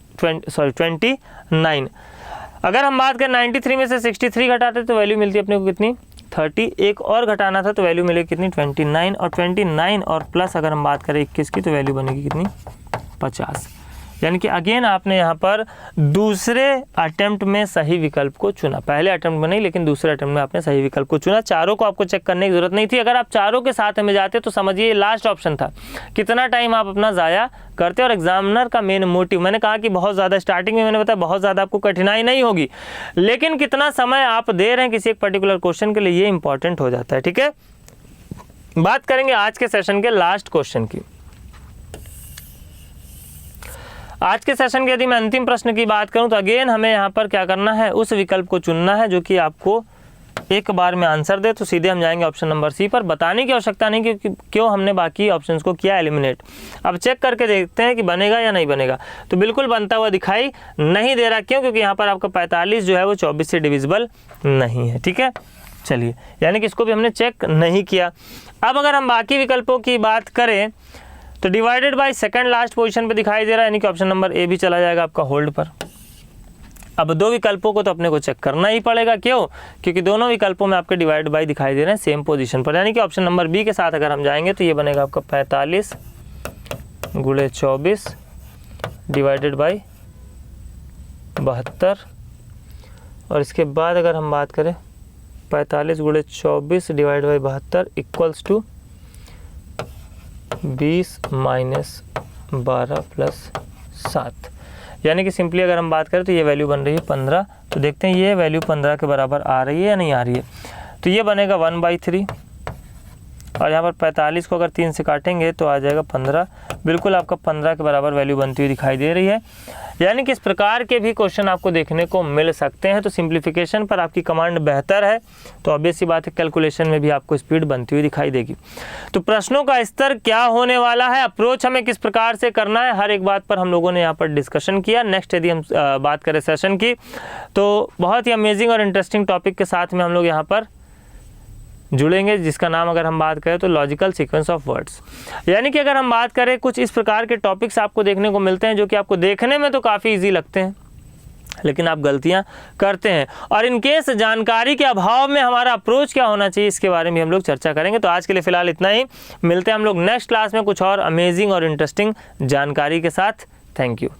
अगर हम बात करें 93 में से 63 घटाते तो वैल्यू मिलती अपने को कितनी, 30। एक और घटाना था तो वैल्यू मिलेगी कितनी, 29, और 29 और प्लस अगर हम बात करें 21 की तो वैल्यू बनेगी कितनी, 50। यानी कि अगेन आपने यहाँ पर दूसरे अटेम्प्ट में सही विकल्प को चुना, पहले अटेम्प्ट में नहीं लेकिन दूसरे अटेम्प्ट में आपने सही विकल्प को चुना। चारों को आपको चेक करने की जरूरत नहीं थी। अगर आप चारों के साथ में जाते तो समझिए लास्ट ऑप्शन था, कितना टाइम आप अपना ज़ाया करते। और एग्जामिनर का मेन मोटिव, मैंने कहा कि बहुत ज़्यादा स्टार्टिंग में मैंने बताया बहुत ज़्यादा आपको कठिनाई नहीं होगी, लेकिन कितना समय आप दे रहे हैं किसी एक पर्टिकुलर क्वेश्चन के लिए, ये इंपॉर्टेंट हो जाता है, ठीक है। बात करेंगे आज के सेशन के लास्ट क्वेश्चन की। आज के सेशन के यदि मैं अंतिम प्रश्न की बात करूं तो अगेन हमें यहाँ पर क्या करना है, उस विकल्प को चुनना है जो कि आपको एक बार में आंसर दे। तो सीधे हम जाएंगे ऑप्शन नंबर सी पर। बताने की आवश्यकता नहीं क्योंकि क्यों हमने बाकी ऑप्शंस को किया एलिमिनेट। अब चेक करके देखते हैं कि बनेगा या नहीं बनेगा। तो बिल्कुल बनता हुआ दिखाई नहीं दे रहा, क्यों, क्योंकि यहाँ पर आपका 45 जो है वो 24 से डिविजिबल नहीं है, ठीक है। चलिए, यानी कि इसको भी हमने चेक नहीं किया। अब अगर हम बाकी विकल्पों की बात करें तो divided by second last position पे दिखाई दे रहा है, यानी कि ऑप्शन नंबर ए भी चला जाएगा आपका होल्ड पर। अब दो विकल्पों को तो अपने को चेक करना ही पड़ेगा, क्यों, क्योंकि दोनों विकल्पों में आपके डिवाइड बाय दिखाई दे रहे हैं सेम पोजीशन पर। यानी कि ऑप्शन नंबर बी के साथ अगर हम जाएंगे तो ये बनेगा आपका 45 × 24 डिवाइडेड बाय 72। और इसके बाद अगर हम बात करें 45 × 24 डिवाइड बाई 72 इक्वल्स टू 20 - 12 + 7। यानी कि सिंपली अगर हम बात करें तो ये वैल्यू बन रही है 15, तो देखते हैं ये वैल्यू 15 के बराबर आ रही है या नहीं आ रही है। तो ये बनेगा 1/3 और यहाँ पर 45 को अगर 3 से काटेंगे तो आ जाएगा 15, बिल्कुल आपका 15 के बराबर वैल्यू बनती हुई दिखाई दे रही है। यानी कि इस प्रकार के भी क्वेश्चन आपको देखने को मिल सकते हैं। तो सिंप्लीफिकेशन पर आपकी कमांड बेहतर है तो ऑब्वियस सी बात है कैलकुलेशन में भी आपको स्पीड बनती हुई दिखाई देगी। तो प्रश्नों का स्तर क्या होने वाला है, अप्रोच हमें किस प्रकार से करना है, हर एक बात पर हम लोगों ने यहाँ पर डिस्कशन किया। नेक्स्ट यदि हम बात करें सेशन की तो बहुत ही अमेजिंग और इंटरेस्टिंग टॉपिक के साथ में हम लोग यहाँ पर जुड़ेंगे, जिसका नाम अगर हम बात करें तो लॉजिकल सीक्वेंस ऑफ वर्ड्स। यानी कि अगर हम बात करें कुछ इस प्रकार के टॉपिक्स आपको देखने को मिलते हैं जो कि आपको देखने में तो काफ़ी इजी लगते हैं लेकिन आप गलतियां करते हैं, और इनकेस जानकारी के अभाव में हमारा अप्रोच क्या होना चाहिए इसके बारे में हम लोग चर्चा करेंगे। तो आज के लिए फ़िलहाल इतना ही, मिलते हैं हम लोग नेक्स्ट क्लास में कुछ और अमेजिंग और इंटरेस्टिंग जानकारी के साथ। Thank you.